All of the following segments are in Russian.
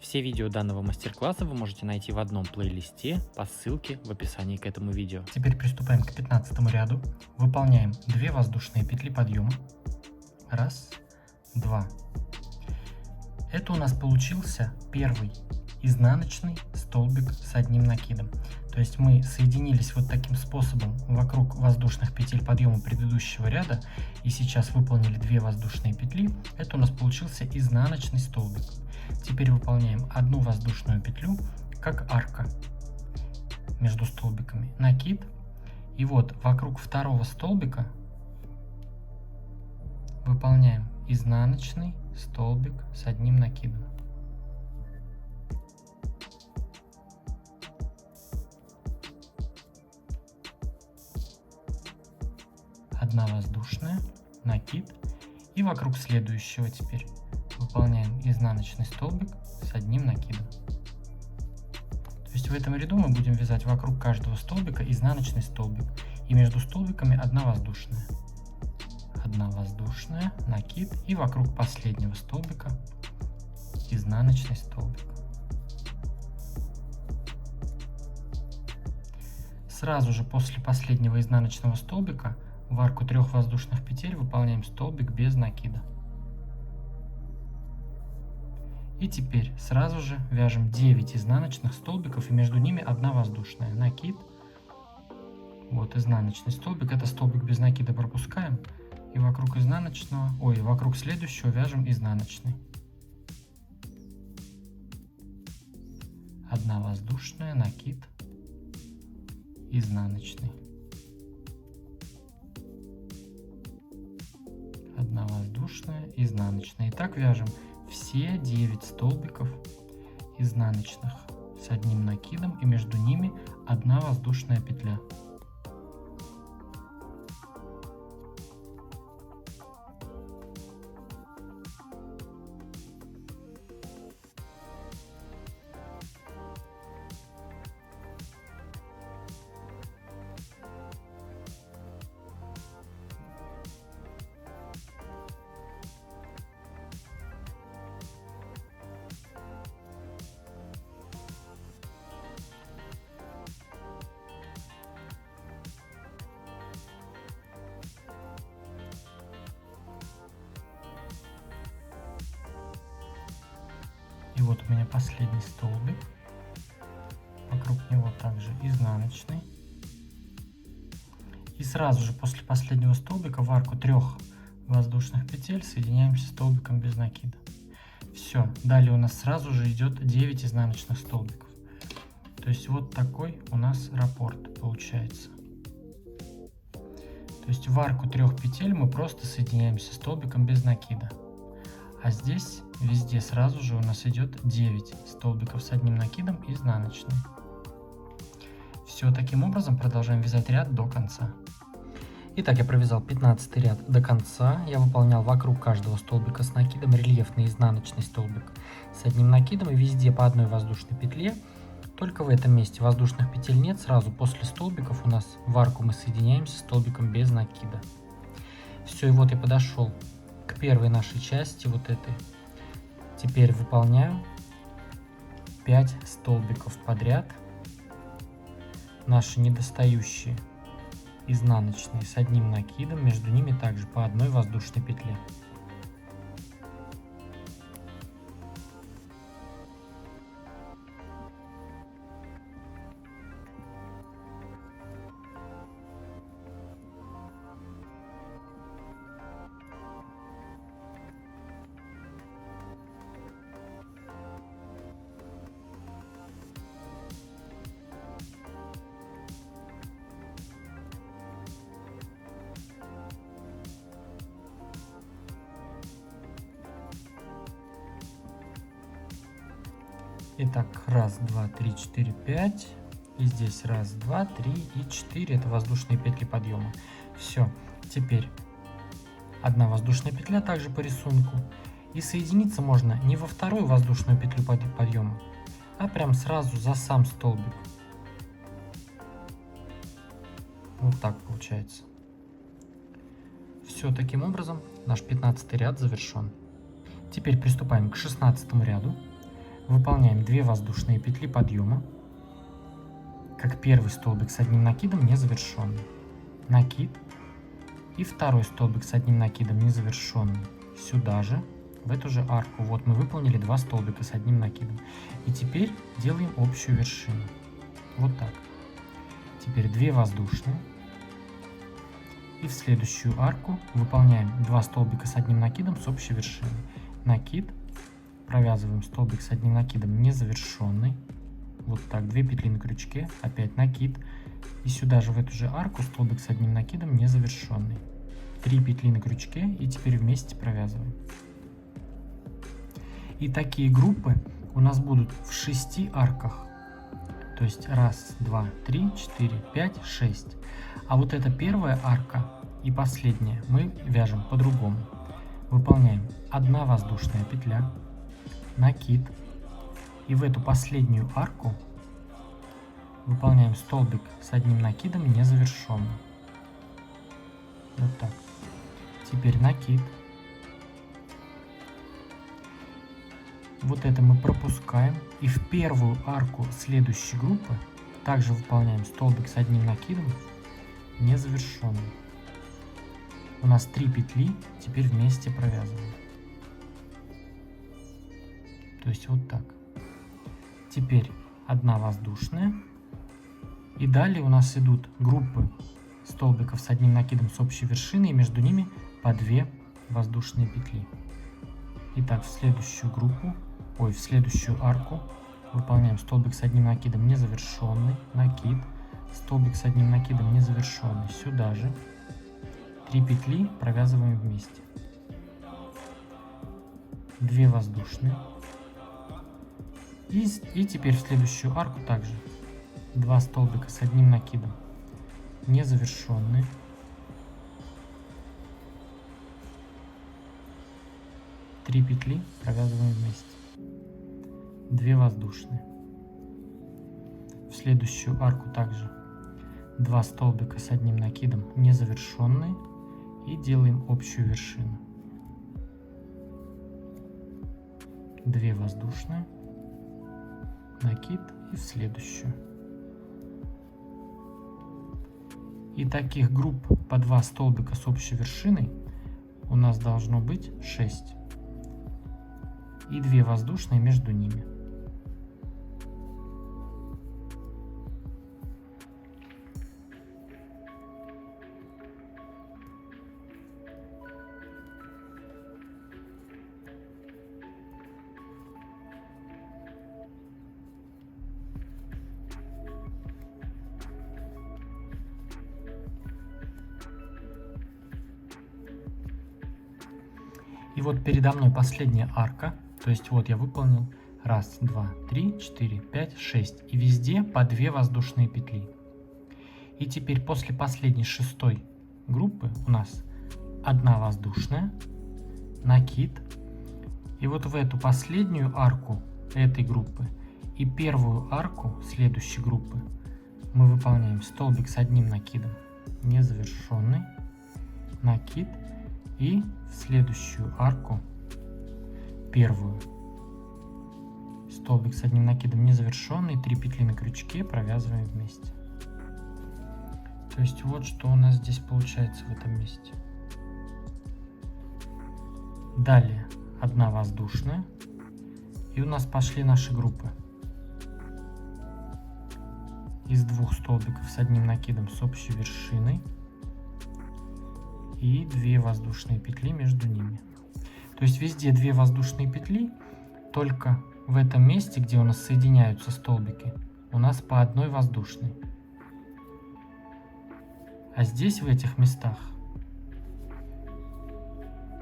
Все видео данного мастер-класса вы можете найти в одном плейлисте по ссылке в описании к этому видео. Теперь приступаем к 15 ряду. Выполняем 2 воздушные петли подъема. Раз, два. Это у нас получился первый изнаночный столбик с одним накидом. То есть мы соединились вот таким способом вокруг воздушных петель подъема предыдущего ряда и сейчас выполнили 2 воздушные петли. Это у нас получился изнаночный столбик. Теперь выполняем одну воздушную петлю как арка между столбиками, накид, и вот вокруг второго столбика выполняем изнаночный столбик с одним накидом. Одна воздушная, накид, и вокруг следующего теперь выполняем изнаночный столбик с одним накидом. То есть в этом ряду мы будем вязать вокруг каждого столбика изнаночный столбик, и между столбиками одна воздушная. Одна воздушная, накид, и вокруг последнего столбика изнаночный столбик. Сразу же после последнего изнаночного столбика в арку 3 воздушных петель выполняем столбик без накида. И теперь сразу же вяжем 9 изнаночных столбиков, и между ними одна воздушная. Накид. Вот изнаночный столбик, это столбик без накида пропускаем. И вокруг изнаночного, вокруг следующего вяжем изнаночный. Одна воздушная, накид, изнаночный. Одна воздушная, изнаночная. И так вяжем все 9 столбиков изнаночных с одним накидом, и между ними одна воздушная петля. И вот у меня последний столбик, вокруг него также изнаночный. И сразу же после последнего столбика в арку 3 воздушных петель соединяемся столбиком без накида. Все, далее у нас сразу же идет 9 изнаночных столбиков. То есть вот такой у нас раппорт получается. То есть в арку 3 петель мы просто соединяемся столбиком без накида. А здесь везде сразу же у нас идет 9 столбиков с одним накидом изнаночный. Все, таким образом продолжаем вязать ряд до конца. Итак, я провязал 15 ряд до конца. Я выполнял вокруг каждого столбика с накидом рельефный изнаночный столбик с одним накидом, и везде по одной воздушной петле. Только в этом месте воздушных петель нет. Сразу после столбиков у нас в арку мы соединяемся столбиком без накида. Все, и вот я подошел к первой нашей части, вот этой. Теперь выполняю 5 столбиков подряд, наши недостающие изнаночные с одним накидом, между ними также по одной воздушной петле. Итак, раз, два, три, четыре, 5. И здесь раз, два, три и 4. Это воздушные петли подъема. Все. Теперь одна воздушная петля также по рисунку. И соединиться можно не во вторую воздушную петлю подъема, а прям сразу за сам столбик. Вот так получается. Все, таким образом наш 15 ряд завершен. Теперь приступаем к 16 ряду. Выполняем 2 воздушные петли подъема, как первый столбик с одним накидом незавершенный. Накид. И второй столбик с одним накидом незавершенный сюда же, в эту же арку. Вот мы выполнили 2 столбика с одним накидом. И теперь делаем общую вершину. Вот так. Теперь 2 воздушные. И в следующую арку выполняем 2 столбика с одним накидом с общей вершиной. Накид. Провязываем столбик с одним накидом незавершенный. Вот так. 2 петли на крючке. Опять накид. И сюда же в эту же арку столбик с одним накидом незавершенный. 3 петли на крючке и теперь вместе провязываем. И такие группы у нас будут в 6 арках. То есть 1, 2, 3, 4, 5, 6. А вот эта первая арка и последняя мы вяжем по-другому. Выполняем 1 воздушная петля, накид. И в эту последнюю арку выполняем столбик с одним накидом незавершенный. Вот так. Теперь накид. Вот это мы пропускаем. И в первую арку следующей группы также выполняем столбик с одним накидом незавершенный. У нас 3 петли, теперь вместе провязываем. То есть вот так. Теперь 1 воздушная. И далее у нас идут группы столбиков с одним накидом с общей вершиной, и между ними по 2 воздушные петли. Итак, в следующую арку выполняем столбик с одним накидом незавершенный, накид, столбик с одним накидом незавершенный сюда же, 3 петли провязываем вместе, 2 воздушные. И теперь в следующую арку также 2 столбика с одним накидом незавершенные, 3 петли провязываем вместе, 2 воздушные. В следующую арку также 2 столбика с одним накидом незавершенные и делаем общую вершину, 2 воздушные, накид и в следующую. И таких групп по 2 столбика с общей вершиной у нас должно быть 6. И 2 воздушные между ними. И вот передо мной последняя арка. То есть вот я выполнил 1, 2, 3, 4, 5, 6. И везде по 2 воздушные петли. И теперь после последней 6-й группы у нас 1 воздушная, накид. И вот в эту последнюю арку этой группы и первую арку следующей группы мы выполняем столбик с одним накидом незавершенный, накид. И в следующую арку, первую, столбик с одним накидом незавершенный, 3 петли на крючке провязываем вместе. То есть вот что у нас здесь получается в этом месте. Далее 1 воздушная. И у нас пошли наши группы. Из 2 столбиков с одним накидом с общей вершиной. И 2 воздушные петли между ними. То есть везде 2 воздушные петли, только в этом месте, где у нас соединяются столбики, у нас по 1 воздушной. А здесь, в этих местах,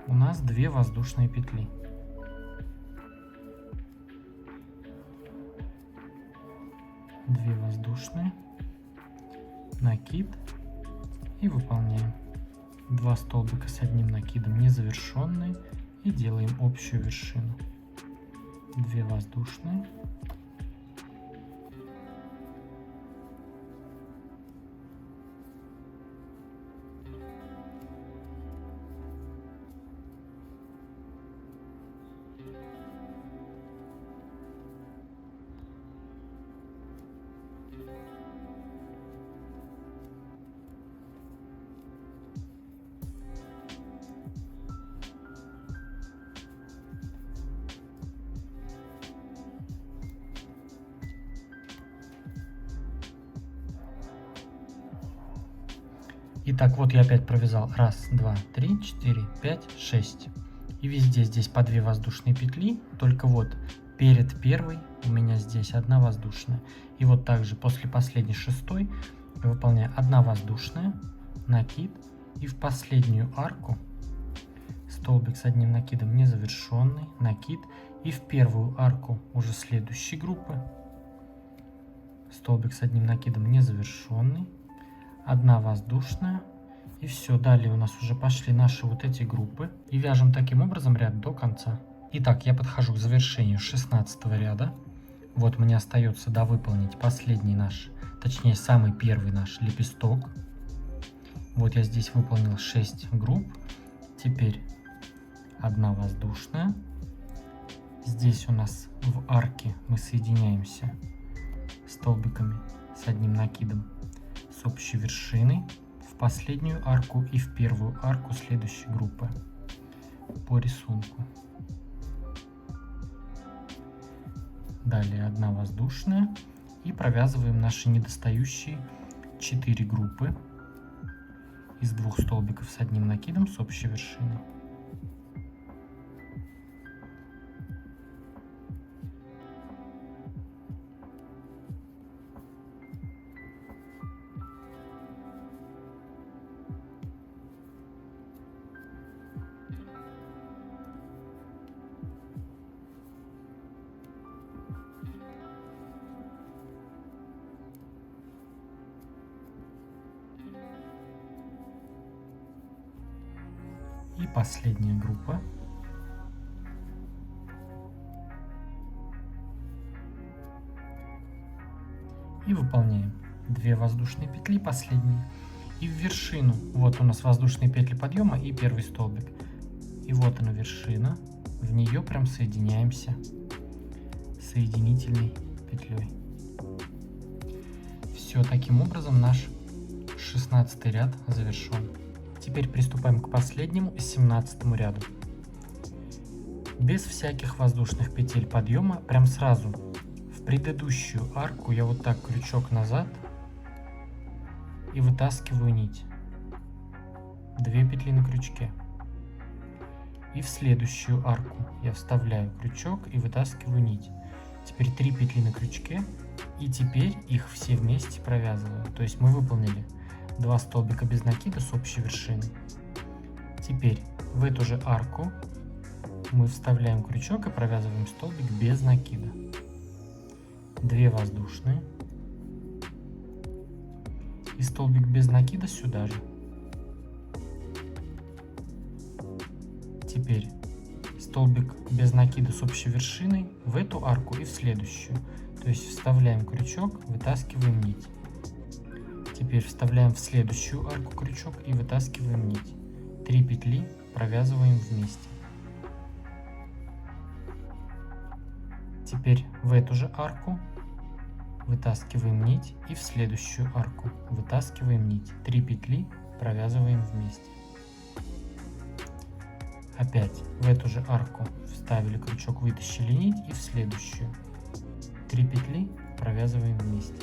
у нас 2 воздушные петли. Две воздушные, накид и выполняем. 2 столбика с одним накидом незавершенные и делаем общую вершину. 2 воздушные, Итак, вот я опять провязал 1, 2, 3, 4, 5, 6. И везде здесь по 2 воздушные петли, только вот перед первой у меня здесь 1 воздушная. И вот также после последней 6-й я выполняю 1 воздушная, накид, и в последнюю арку столбик с одним накидом незавершенный, накид, и в первую арку уже следующей группы столбик с одним накидом незавершенный, 1 воздушная, и все. Далее у нас уже пошли наши вот эти группы, и вяжем таким образом ряд до конца. Итак, я подхожу к завершению 16 ряда. Вот мне остается довыполнить последний наш, точнее самый первый наш лепесток. Вот я здесь выполнил 6 групп. Теперь 1 воздушная. Здесь у нас в арке мы соединяемся столбиками с одним накидом с общей вершиной в последнюю арку и в первую арку следующей группы по рисунку. Далее 1 воздушная, и провязываем наши недостающие 4 группы из 2 столбиков с одним накидом с общей вершиной. И последняя группа. И выполняем 2 воздушные петли последние. И в вершину, вот у нас воздушные петли подъема и первый столбик. И вот она вершина, в нее прям соединяемся соединительной петлей. Все, таким образом наш 16 ряд завершен. Теперь приступаем к последнему, 17 ряду. Без всяких воздушных петель подъема, прям сразу в предыдущую арку я вот так крючок назад и вытаскиваю нить. 2 петли на крючке. И в следующую арку я вставляю крючок и вытаскиваю нить. Теперь 3 петли на крючке, и теперь их все вместе провязываю. То есть мы выполнили 2 столбика без накида с общей вершиной. Теперь в эту же арку мы вставляем крючок и провязываем столбик без накида. 2 воздушные. И столбик без накида сюда же. Теперь столбик без накида с общей вершиной в эту арку и в следующую. То есть вставляем крючок, вытаскиваем нить. Теперь вставляем в следующую арку крючок и вытаскиваем нить. 3 петли провязываем вместе. Теперь в эту же арку вытаскиваем нить и в следующую арку вытаскиваем нить. 3 петли провязываем вместе. Опять в эту же арку вставили крючок, вытащили нить и в следующую. 3 петли провязываем вместе.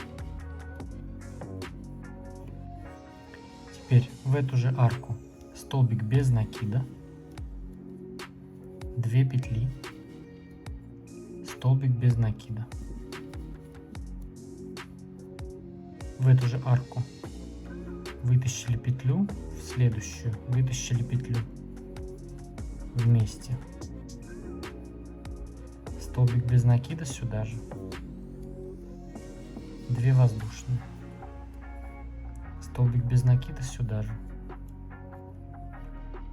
Теперь в эту же арку столбик без накида, 2 петли, столбик без накида. В эту же арку вытащили петлю, в следующую вытащили петлю вместе. Столбик без накида сюда же. 2 воздушные. Столбик без накида сюда же.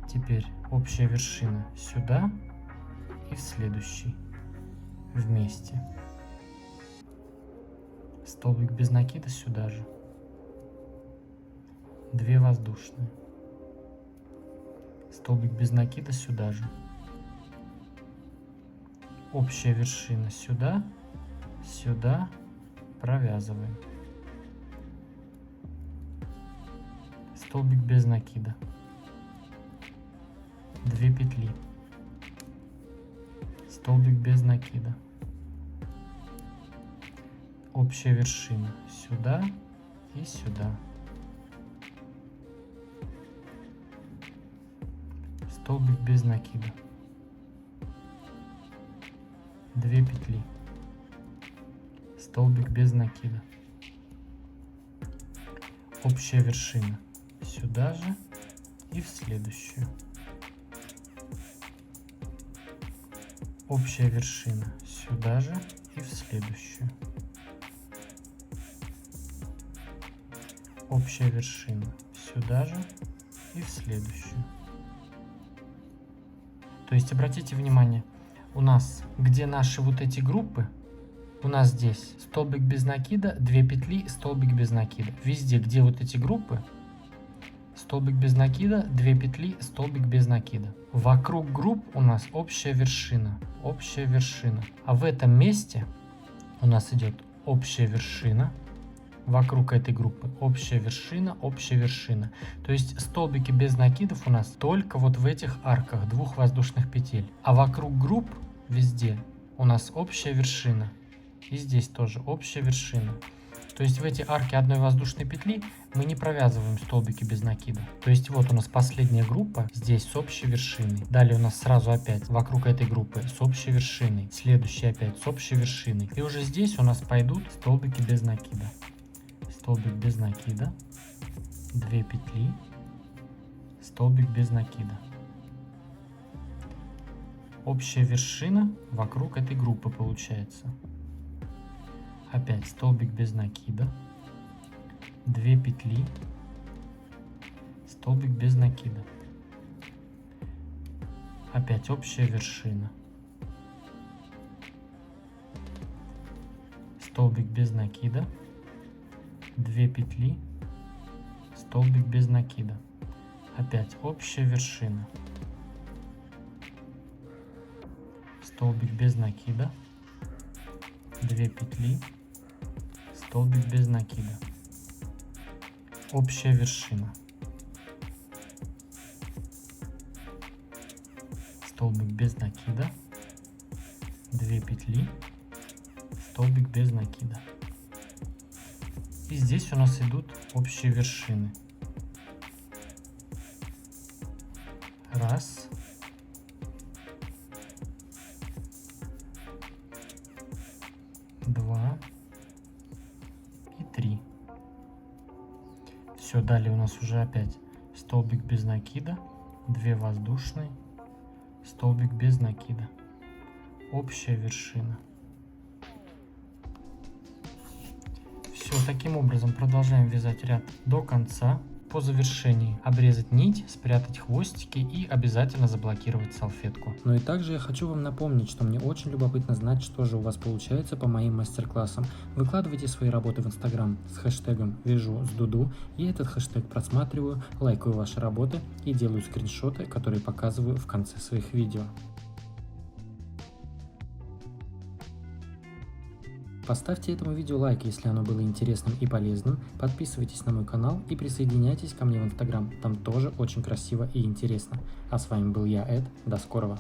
Теперь общая вершина сюда и в следующий вместе. Столбик без накида сюда же. 2 воздушные. Столбик без накида сюда же. Общая вершина сюда, сюда, провязываем. Столбик без накида. 2 петли. Столбик без накида. Общая вершина сюда и сюда. столбик без накида, 2 петли, столбик без накида, общая вершина сюда же и в следующую, общая вершина сюда же и в следующую, общая вершина сюда же и в следующую. То есть обратите внимание, у нас где наши вот эти группы, у нас здесь столбик без накида, 2 петли, столбик без накида. Везде, где вот эти группы, столбик без накида, 2 петли, столбик без накида. Вокруг групп у нас общая вершина, общая вершина. А в этом месте у нас идет общая вершина, вокруг этой группы общая вершина, общая вершина. То есть столбики без накидов у нас только вот в этих арках 2 воздушных петель. А вокруг групп везде у нас общая вершина. И здесь тоже общая вершина. То есть в эти арки одной воздушной петли мы не провязываем столбики без накида. То есть вот у нас последняя группа здесь с общей вершиной. Далее у нас сразу опять вокруг этой группы с общей вершиной. Следующая опять с общей вершиной. И уже здесь у нас пойдут столбики без накида. Столбик без накида, 2 петли, столбик без накида. Общая вершина вокруг этой группы получается. Опять столбик без накида, 2 петли, столбик без накида. Опять общая вершина. Столбик без накида, 2 петли, столбик без накида. Опять общая вершина. Столбик без накида, 2 петли, столбик без накида. Общая вершина. Столбик без накида, 2 петли, столбик без накида. И здесь у нас идут общие вершины. Раз. Два. И 3. Все, далее у нас уже опять столбик без накида, 2 воздушные, столбик без накида. Общая вершина. Все, таким образом продолжаем вязать ряд до конца. По завершении обрезать нить, спрятать хвостики и обязательно заблокировать салфетку. Ну и также я хочу вам напомнить, что мне очень любопытно знать, что же у вас получается по моим мастер-классам. Выкладывайте свои работы в Инстаграм с хэштегом «Вяжу с Дуду». Я этот хэштег просматриваю, лайкаю ваши работы и делаю скриншоты, которые показываю в конце своих видео. Поставьте этому видео лайк, если оно было интересным и полезным, подписывайтесь на мой канал и присоединяйтесь ко мне в Инстаграм, там тоже очень красиво и интересно. А с вами был я, Эд, до скорого!